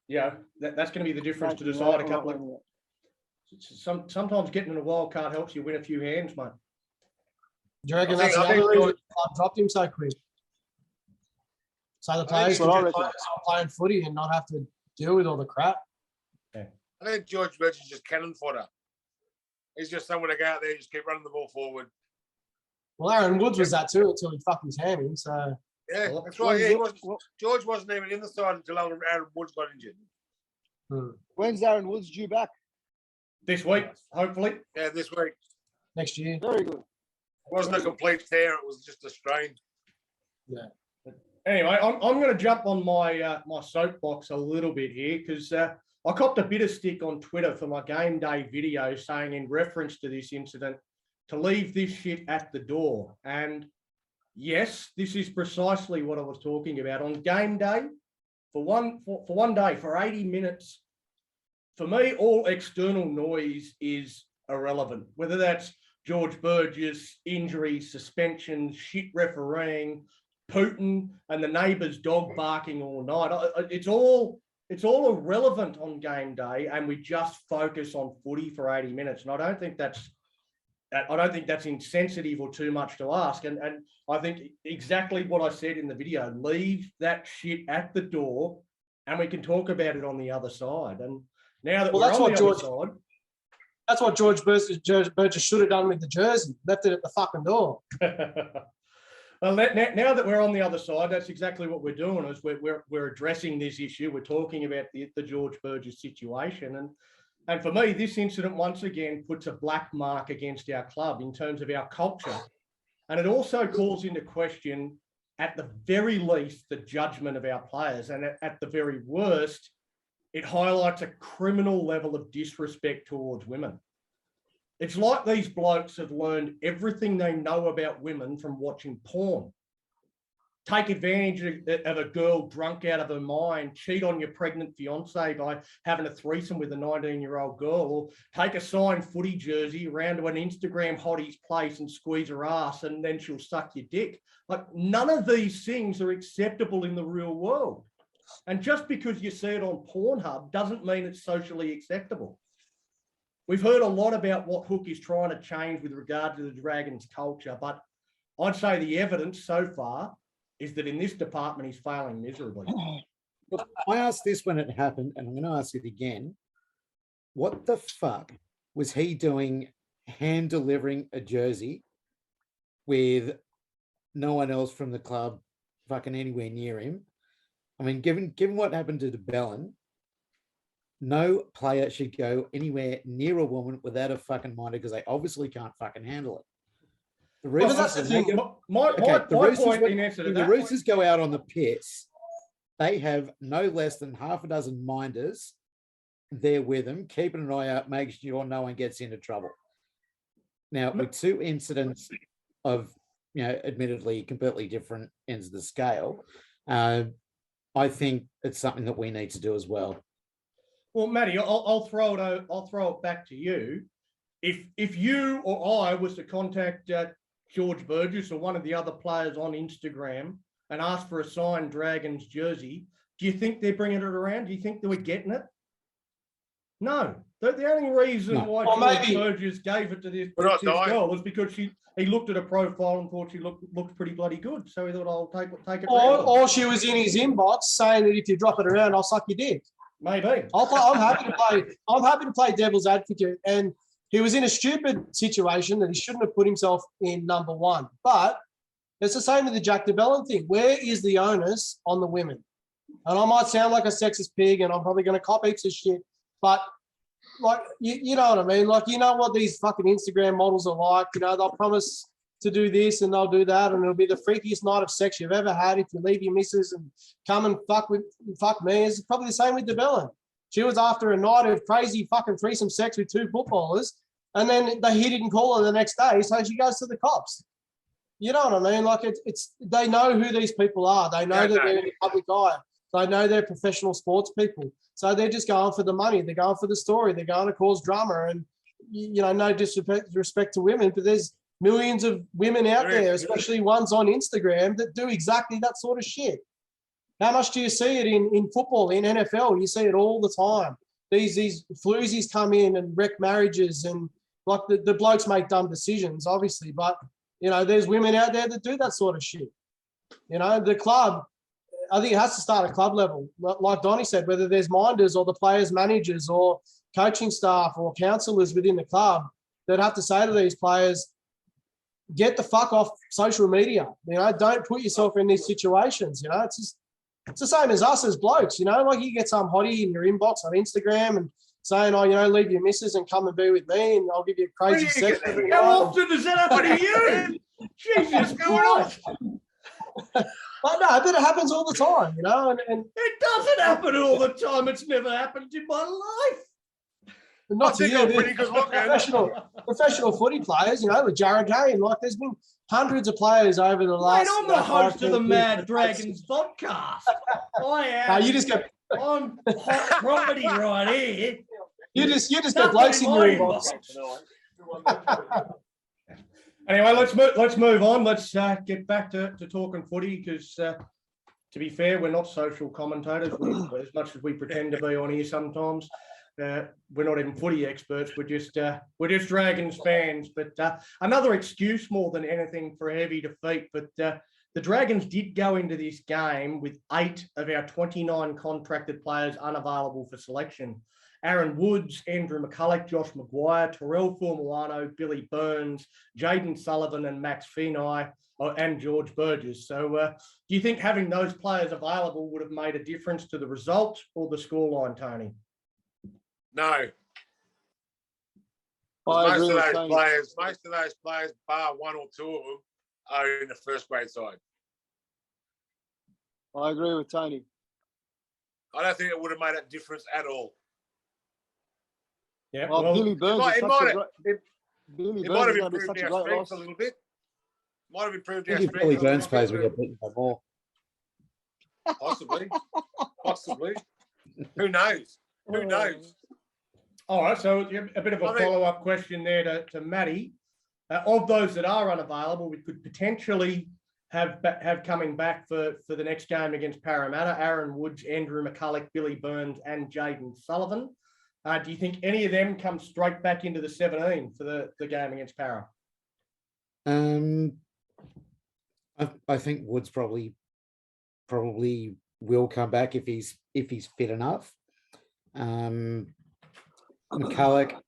that's going to be the difference to decide a couple of. Sometimes getting in a wild card helps you win a few hands, mate. Do you reckon I that's think- the I think other reason George- the club dropped him so quick? So the think players that's can what I just reckon. focus on playing footy and not have to deal with all the crap. I think George Burgess is just cannon fodder. He's just someone to go out there, just keep running the ball forward. Well, Aaron Woods was that too until he fucked his hammy. So Yeah, Well, that's right. Yeah, he wasn't, Well, George wasn't even in the side until Aaron Woods got injured. when's Aaron Woods due back? This week, hopefully. Yeah, this week. next year, Very good. It wasn't a complete tear, it was just a strain. Anyway, I'm going to jump on my my soapbox a little bit here because I copped a bit of stick on Twitter for my game day video saying in reference to this incident to leave this shit at the door. And yes, this is precisely what I was talking about. On game day, for one day, for 80 minutes, for me, all external noise is irrelevant, whether that's George Burgess, injuries, suspensions, shit refereeing, Putin and the neighbour's dog barking all night. It's all irrelevant on game day, and we just focus on footy for 80 minutes. And I don't think that's insensitive or too much to ask. And I think exactly what I said in the video, leave that shit at the door and we can talk about it on the other side. And now that Well, we're that's on what the George- other side, that's what George Burgess should have done with the jersey. Left it at the fucking door. well, now that we're on the other side, that's exactly what we're doing. Is we're addressing this issue. We're talking about the George Burgess situation, and for me, this incident once again puts a black mark against our club in terms of our culture, and it also calls into question, at the very least, the judgment of our players, and at the very worst, it highlights a criminal level of disrespect towards women. It's like these blokes have learned everything they know about women from watching porn. Take advantage of a girl drunk out of her mind, cheat on your pregnant fiance by having a threesome with a 19-year-old girl, or take a signed footy jersey around to an Instagram hottie's place and squeeze her ass and then she'll suck your dick. Like, none of these things are acceptable in the real world. And just because you see it on Pornhub doesn't mean it's socially acceptable. We've heard a lot about what Hook is trying to change with regard to the Dragons culture, but I'd say the evidence so far is that in this department he's failing miserably. Look, I asked this when it happened, and I'm going to ask it again. What the fuck was he doing hand delivering a jersey with no one else from the club fucking anywhere near him? I mean, given what happened to DeBellin, no player should go anywhere near a woman without a fucking minder because they obviously can't fucking handle it. The Well, Roosters, that's the thing. My point in answer to when the that, Roosters go out on the piss, they have no less than half a dozen minders there with them, keeping an eye out, making sure no one gets into trouble. Now, with two incidents of, admittedly completely different ends of the scale, I think it's something that we need to do as well. well, Matty, I'll throw it back to you. If you or I was to contact George Burgess or one of the other players on Instagram and ask for a signed Dragons jersey, do you think they're bringing it around? Do you think they were getting it? No. The only reason why Or George maybe- Burgess gave it to this We're not dying. girl was because he looked at her profile and thought she looked pretty bloody good. So he thought, I'll take it. Or she was in his inbox saying that if you drop it around, I'll suck your dick. Maybe. I'm happy to play. I'm happy to play devil's advocate. And he was in a stupid situation that he shouldn't have put himself in, number one. But it's the same with the Jack DeBellin thing. Where is the onus on the women? And I might sound like a sexist pig, and I'm probably going to cop heaps of shit. But like you know what I mean? Like, you know what these fucking Instagram models are like, you know, they'll promise to do this and they'll do that, and it'll be the freakiest night of sex you've ever had if you leave your missus and come and fuck me. It's probably the same with DeBellin. She was after a night of crazy fucking threesome sex with 2 footballers, and then he didn't call her the next day, so she goes to the cops. You know what I mean? Like, it's they know who these people are. They know that they're in the public eye. They know they're professional sports people. So they're just going for the money. They're going for the story. They're going to cause drama. And, you know, no disrespect to women, but there's millions of women out there, especially ones on Instagram, that do exactly that sort of shit. How much do you see it in football, in NFL? You see it all the time. These floozies come in and wreck marriages, and like the blokes make dumb decisions, obviously, but, you know, there's women out there that do that sort of shit. You know, the club, I think it has to start at club level. Like Donnie said, whether there's minders or the players' managers or coaching staff or counsellors within the club that have to say to these players, get the fuck off social media. You know, don't put yourself in these situations. You know, it's the same as us as blokes. You know, like you get some hottie in your inbox on Instagram and saying, oh, you know, leave your missus and come and be with me and I'll give you crazy sex. How often does that happen to you? Jesus Christ. But no, but it happens all the time, you know. And it doesn't happen all the time. It's never happened in my life. Not to you, professional footy players, you know, with Jared Kane. Like, there's been hundreds of players over the last. Mate, I'm the host of the Mad Dragons podcast. I am. You just get. I'm hot property right here. You just get blokes in your inbox. Anyway, let's move on. Let's get back to talking footy, because to be fair, we're not social commentators. As much as we pretend to be on here sometimes, we're not even footy experts. We're just Dragons fans. But another excuse more than anything for a heavy defeat. But the Dragons did go into this game with 8 of our 29 contracted players unavailable for selection. Aaron Woods, Andrew McCulloch, Josh Maguire, Terrell Formulano, Billy Burns, Jaden Sullivan and Max Finai, and George Burgess. So do you think having those players available would have made a difference to the result or the scoreline, Tony? No. Most of those players, bar 1 or 2 of them, are in the first grade side. I agree with Tony. I don't think it would have made a difference at all. Yeah, well, Billy Burns might have improved our strength a little bit. Might have improved our strength. Billy Burns plays, we get beaten by more. Possibly. Who knows? Who knows? All right, so a bit of a follow-up question there to Matty. Of those that are unavailable, we could potentially have coming back for the next game against Parramatta: Aaron Woods, Andrew McCulloch, Billy Burns, and Jaden Sullivan. Do you think any of them come straight back into the 17 for the game against Para? I think Woods probably will come back if he's fit enough. McCulloch,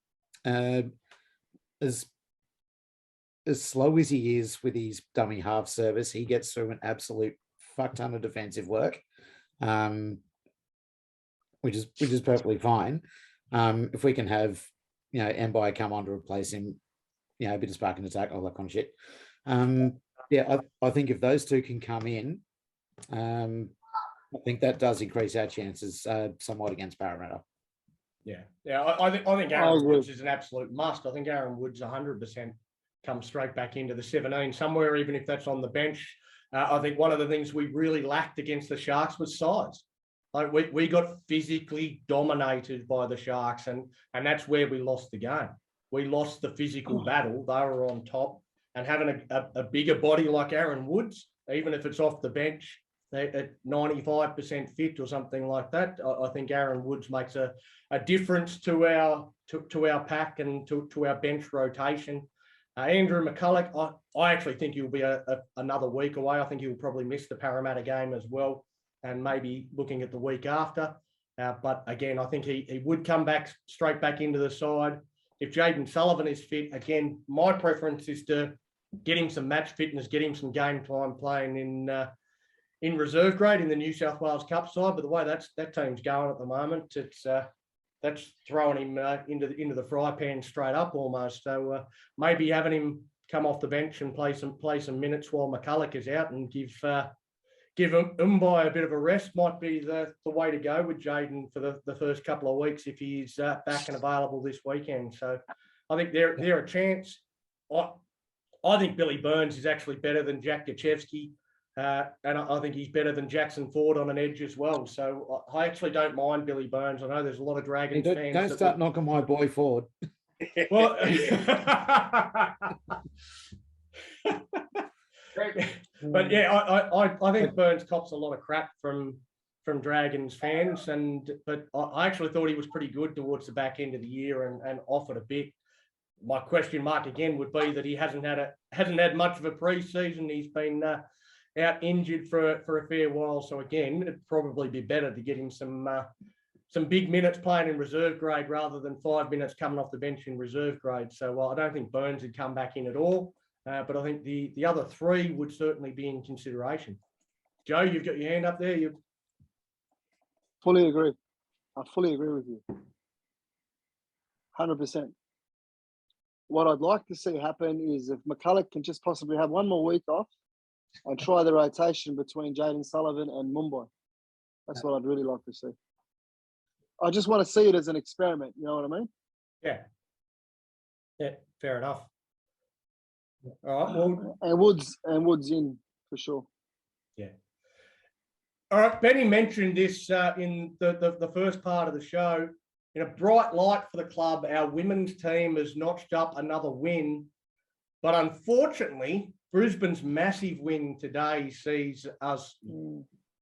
as slow as he is with his dummy half service, he gets through an absolute fuck ton of defensive work, which is perfectly fine. If we can have, Mbai come on to replace him, a bit of spark and attack, all that kind of shit. I think if those two can come in, I think that does increase our chances somewhat against Parramatta. I think Aaron Woods is an absolute must. I think Aaron Woods 100% comes straight back into the 17 somewhere, even if that's on the bench. I think one of the things we really lacked against the Sharks was size. Like we got physically dominated by the Sharks, and that's where we lost the game. We lost the physical battle. They were on top, and having a bigger body like Aaron Woods, even if it's off the bench at 95% fit or something like that, I think Aaron Woods makes a difference to our pack and to our bench rotation. Andrew McCulloch, I actually think he'll be another week away. I think he'll probably miss the Parramatta game as well, and maybe looking at the week after. But again, I think he would come back straight back into the side. If Jaden Sullivan is fit, again, my preference is to get him some match fitness, get him some game time playing in reserve grade in the New South Wales Cup side. But the way that team's going at the moment, it's that's throwing him into the fry pan straight up almost. So maybe having him come off the bench and play some minutes while McCulloch is out and give Umbai a bit of a rest might be the way to go with Jaden for the first couple of weeks if he's back and available this weekend. So I think they're a chance. I think Billy Burns is actually better than Jack Gachewski, and I think he's better than Jackson Ford on an edge as well. So I actually don't mind Billy Burns. I know there's a lot of Dragons fans. Don't start knocking my boy Ford. Well, but yeah, I think Burns cops a lot of crap from Dragons fans, but I actually thought he was pretty good towards the back end of the year and offered a bit. My question mark again would be that he hasn't had much of a pre-season. He's been out injured for a fair while. So again, it'd probably be better to get him some big minutes playing in reserve grade rather than 5 minutes coming off the bench in reserve grade. So I don't think Burns would come back in at all. But I think the other three would certainly be in consideration. Joe, you've got your hand up there. You Fully agree. I fully agree with you. 100%. What I'd like to see happen is if McCulloch can just possibly have one more week off and try the rotation between Jaden Sullivan and Mumbai. That's what I'd really like to see. I just want to see it as an experiment. You know what I mean? Yeah, fair enough. All right. Well, and Woods in for sure. Yeah. All right. Benny mentioned this in the first part of the show. In a bright light for the club, our women's team has notched up another win. But unfortunately, Brisbane's massive win today sees us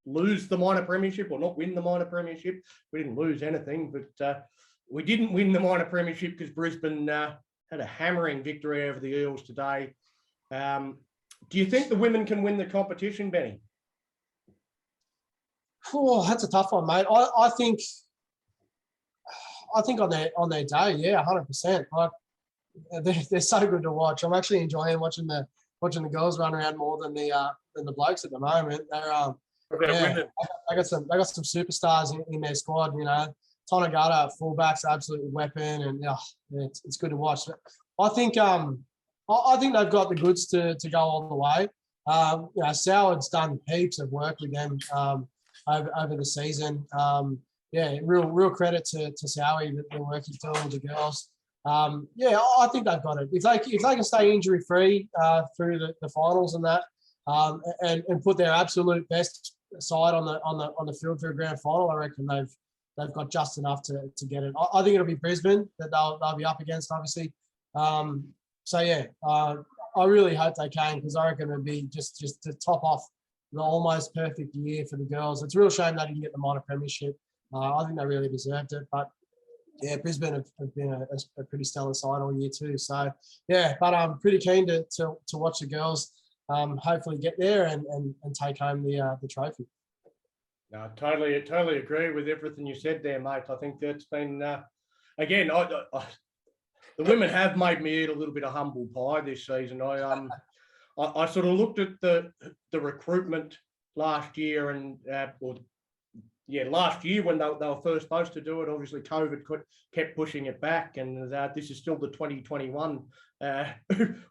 lose the minor premiership, or not win the minor premiership. We didn't lose anything, but we didn't win the minor premiership because Brisbane had a hammering victory over the Eels today. Do you think the women can win the competition, Benny? Oh, that's a tough one, mate. I think on their day, yeah, 100%. Like they're so good to watch. I'm actually enjoying watching the girls run around more than the blokes at the moment. They're they got some superstars in their squad. You know, Tonagata at fullback's absolute weapon, and it's good to watch. I think they've got the goods to go all the way. You know, Soward's done heaps of work with them over the season. Real credit to Sowie, the work he's doing with the girls. I think they've got it. If they can stay injury free through the finals and that, and put their absolute best side on the field for a grand final, I reckon they've got just enough to get it. I think it'll be Brisbane that they'll be up against, obviously. I really hope they can, because I reckon it'll be just to top off the almost perfect year for the girls. It's a real shame they didn't get the minor premiership. I think they really deserved it, but yeah, Brisbane have been a pretty stellar side all year too. So yeah, but I'm pretty keen to watch the girls hopefully get there and take home the trophy. No, totally agree with everything you said there, mate. I think that's been again. The women have made me eat a little bit of humble pie this season. I sort of looked at the recruitment last year last year when they were first supposed to do it. Obviously, COVID kept pushing it back, and this is still the 2021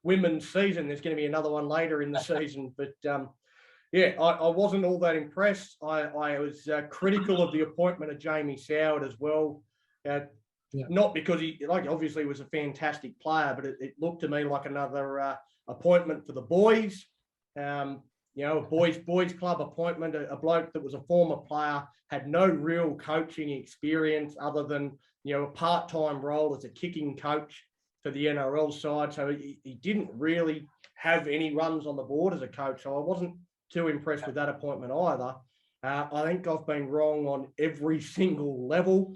women's season. There's going to be another one later in the season, but I wasn't all that impressed. I was critical of the appointment of Jamie Soward as well. Not because he obviously was a fantastic player, but it looked to me like another appointment for the boys. A boys club appointment, a bloke that was a former player, had no real coaching experience other than a part-time role as a kicking coach for the NRL side. So he didn't really have any runs on the board as a coach. So I wasn't too impressed with that appointment either. I think I've been wrong on every single level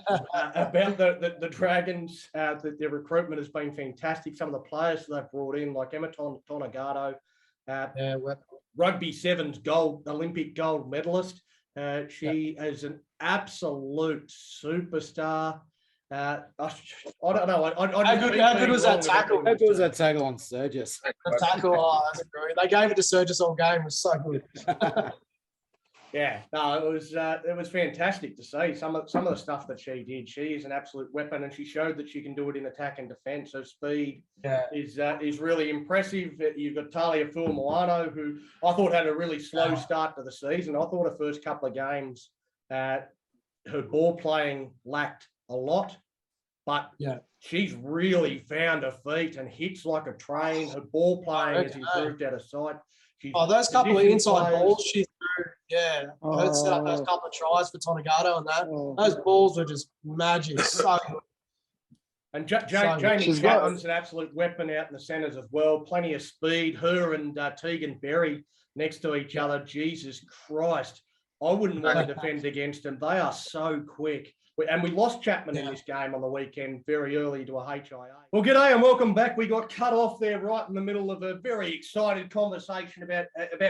about the Dragons. Their recruitment has been fantastic. Some of the players they've brought in, like Emma Tonagato, Rugby Sevens Olympic gold medalist. She is an absolute superstar. I don't know. How good was that tackle? How good was that tackle on Sturgis? The tackle, that's great. They gave it to Sturgis all game. It was so good. Yeah, no, it was fantastic to see some of the stuff that she did. She is an absolute weapon, and she showed that she can do it in attack and defence. Her speed is really impressive. You've got Talia Fuamilano, who I thought had a really slow start to the season. I thought her first couple of games, her ball playing lacked a lot, but she's really found her feet and hits like a train. Her ball playing has improved out of sight. Those couple of inside players. balls she threw, I set up those couple of tries for Tonagato and that. Those balls were just magic. So good. And Jamie Chapman's an absolute weapon out in the centres as well. Plenty of speed. Her and Tegan Berry next to each other. Jesus Christ. I wouldn't want to defend against them. They are so quick. And we lost Chapman in this game on the weekend very early to a HIA. Well, g'day and welcome back. We got cut off there right in the middle of a very excited conversation about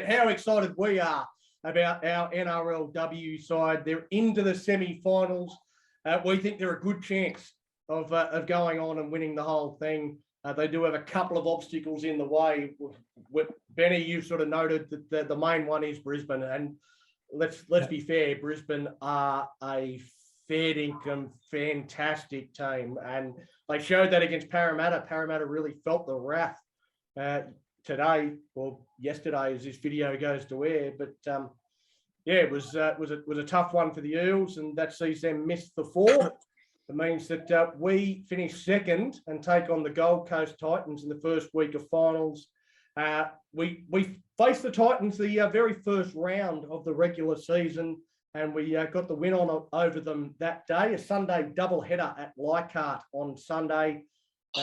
how excited we are about our NRLW side. They're into the semi-finals. We think they're a good chance of going on and winning the whole thing. They do have a couple of obstacles in the way. Benny, you've sort of noted that the main one is Brisbane. And let's be fair, Brisbane are a fair income, fantastic team, and they showed that against Parramatta. Parramatta really felt the wrath today, or yesterday, as this video goes to air. But it was a tough one for the Eels, and that sees them miss the four. It means that we finish second and take on the Gold Coast Titans in the first week of finals. We faced the Titans the very first round of the regular season, and we got the win over them that day, a Sunday doubleheader at Leichhardt on Sunday.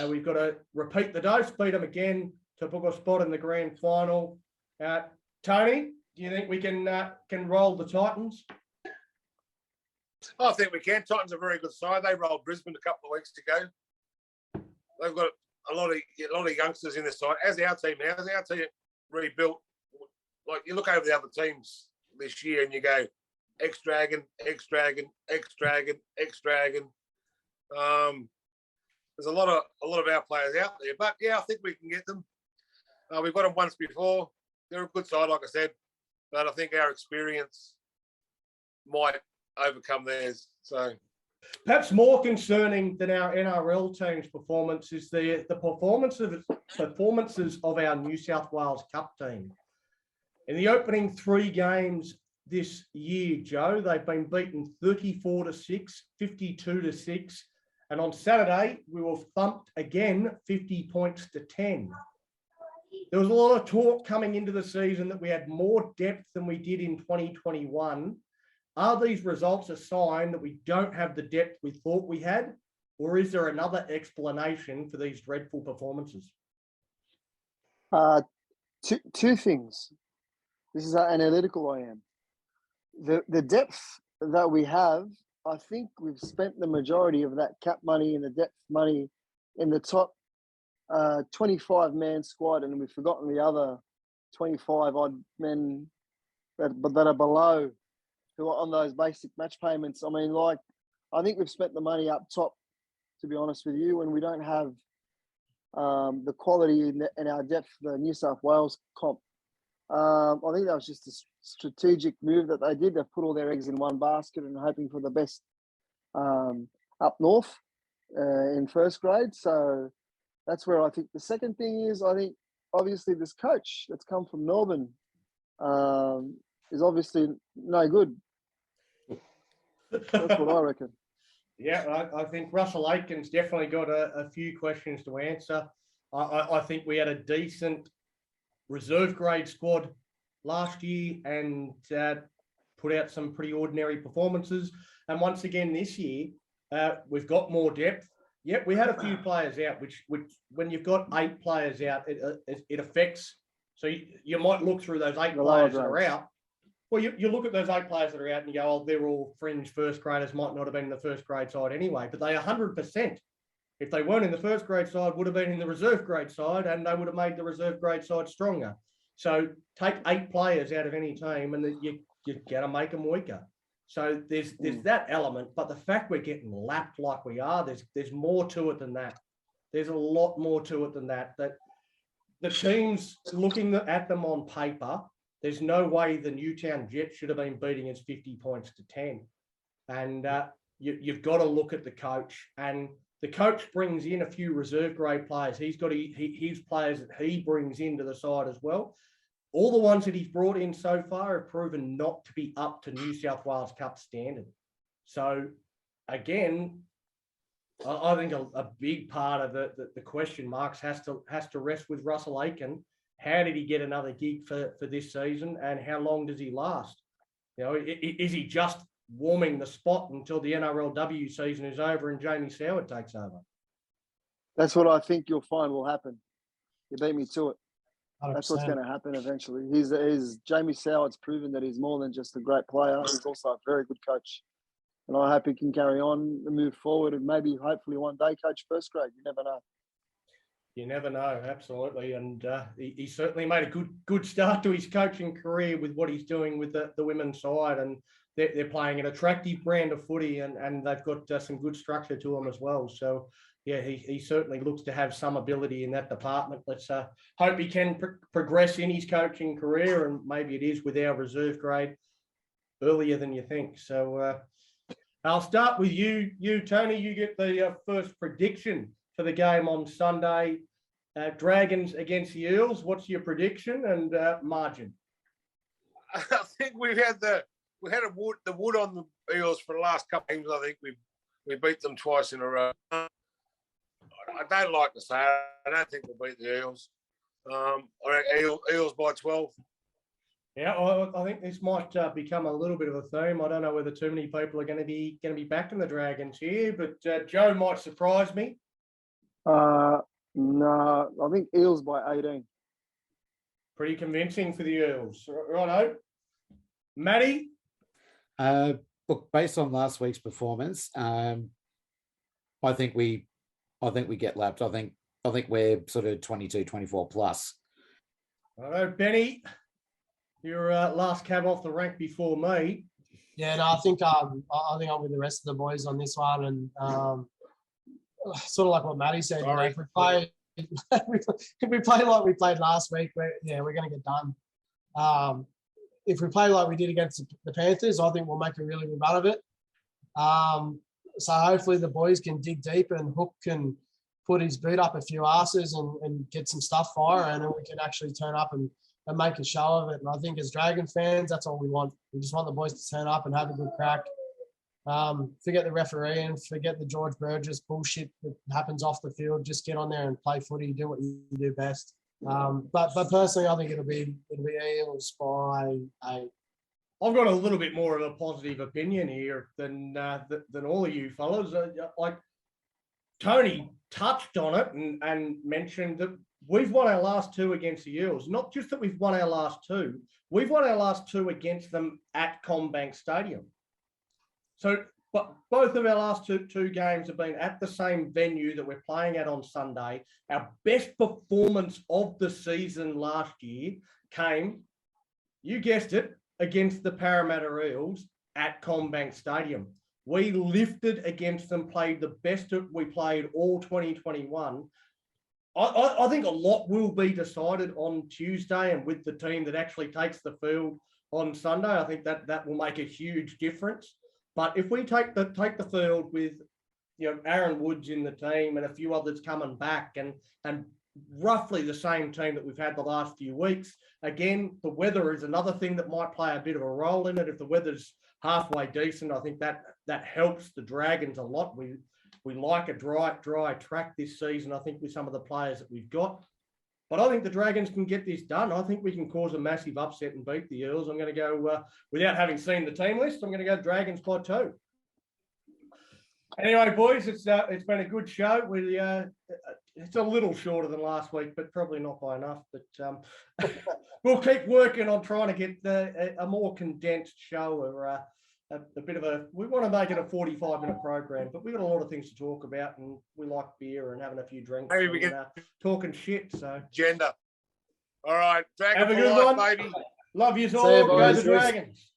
We've got to repeat the dose, beat them again to book a spot in the grand final. Tony, do you think we can roll the Titans? I think we can. Titans are a very good side. They rolled Brisbane a couple of weeks ago. They've got a lot of youngsters in this side, as our team now. As our team rebuilt, like you look over the other teams this year and you go, X-Dragon. There's a lot of our players out there, but I think we can get them. We've got them once before. They're a good side, like I said, but I think our experience might overcome theirs. So, perhaps more concerning than our NRL team's performance is the performances of our New South Wales Cup team. In the opening 3 games this year, Joe, they've been beaten 34-6, 52-6, and on Saturday we were thumped again 50 points to 10. There was a lot of talk coming into the season that we had more depth than we did in 2021. Are these results a sign that we don't have the depth we thought we had, or is there another explanation for these dreadful performances? Two things. This is how analytical I am. The depth that we have, I think we've spent the majority of that cap money and the depth money in the top 25-man squad, and we've forgotten the other 25-odd men that are below, who are on those basic match payments. I mean, I think we've spent the money up top, to be honest with you, when we don't have the quality in our depth, the New South Wales comp. I think that was just a strategic move that they did. They've put all their eggs in one basket and hoping for the best up north in first grade. So that's where I think the second thing is, I think obviously this coach that's come from Melbourne is obviously no good. That's what I reckon. Yeah, I think Russell Aitken's definitely got a few questions to answer. I think we had a decent reserve grade squad last year and put out some pretty ordinary performances. And once again this year, we've got more depth. Yep, we had a few players out, which when you've got 8 players out, it affects. So you might look through those 8 players that are out. Well, you look at those 8 players that are out and you go, oh, they're all fringe first graders, might not have been in the first grade side anyway, but they 100%. If they weren't in the first grade side, would have been in the reserve grade side, and they would have made the reserve grade side stronger. So take 8 players out of any team and you're going to make them weaker. So there's that element, but the fact we're getting lapped like we are, there's more to it than that. There's a lot more to it than that. That the teams looking at them on paper there's no way the Newtown Jets should have been beating us 50 points to 10. And you've got to look at the coach, and the coach brings in a few reserve grade players. He's got his players that he brings into the side as well. All the ones that he's brought in so far have proven not to be up to New South Wales Cup standard. So again, I think a big part of the question marks has to rest with Russell Aiken. How did he get another gig for this season, and how long does he last? You know, is he just warming the spot until the NRLW season is over and Jamie Soward takes over? That's what I think you'll find will happen. You beat me to it. 100%. That's what's going to happen eventually. He's Jamie Soward's proven that he's more than just a great player. He's also a very good coach. And I hope he can carry on and move forward and maybe hopefully one day coach first grade. You never know. You never know, absolutely. And he certainly made a good start to his coaching career with what he's doing with the women's side. And they're playing an attractive brand of footy, and they've got some good structure to them as well. So, yeah, he certainly looks to have some ability in that department. Let's hope he can progress in his coaching career, and maybe it is with our reserve grade earlier than you think. So I'll start with you, Tony. You get the first prediction for the game on Sunday. Dragons against the Eels. What's your prediction and margin? I think we had the wood on the Eels for the last couple of games. I think we beat them twice in a row. I don't like to say it. I don't think we'll beat the Eels. I reckon Eels by 12. Yeah, I think this might become a little bit of a theme. I don't know whether too many people are going to be backing the Dragons here, but Joe might surprise me. No, I think Eels by 18. Pretty convincing for the Eels. Righto. Matty? Look, based on last week's performance, I think we get lapped. I think we're sort of 22, 24 plus. Righto, Benny. Your last cab off the rank before me. Yeah, no, I think I'm with the rest of the boys on this one, and sort of like what Matty said. You know, if we play, if we play like we played last week, we're going to get done. If we play like we did against the Panthers, I think we'll make a really good run of it. So hopefully the boys can dig deep and Hook can put his boot up a few asses and get some stuff fire, and then we can actually turn up and make a show of it. And I think as Dragon fans, that's all we want. We just want the boys to turn up and have a good crack. Forget the referee and forget the George Burgess bullshit that happens off the field. Just get on there and play footy, do what you do best. But personally, I think it'll be Eels by 8. I've got a little bit more of a positive opinion here than all of you fellas. Like Tony touched on it and mentioned that we've won our last 2 against the Eels. Not just that we've won our last 2, we've won our last 2 against them at CommBank Stadium. So, but both of our last two games have been at the same venue that we're playing at on Sunday. Our best performance of the season last year came, you guessed it, against the Parramatta Eels at CommBank Stadium. We lifted against them, played the best we played all 2021. I think a lot will be decided on Tuesday, and with the team that actually takes the field on Sunday, I think that will make a huge difference. But if we take the field with, Aaron Woods in the team and a few others coming back and roughly the same team that we've had the last few weeks, again, the weather is another thing that might play a bit of a role in it. If the weather's halfway decent, I think that helps the Dragons a lot. We like a dry track this season, I think, with some of the players that we've got. But I think the Dragons can get this done. I think we can cause a massive upset and beat the Eels. I'm going to go, without having seen the team list, I'm going to go Dragons by 2. Anyway, boys, it's been a good show. It's a little shorter than last week, but probably not by enough. But we'll keep working on trying to get a more condensed show, or a bit of a. We want to make it a 45-minute program, but we've got a lot of things to talk about, and we like beer and having a few drinks. Maybe we and, get talking shit. So gender. All right, Dragon have a for good life, one, baby. Love you See all. you, Go boys. the Dragons.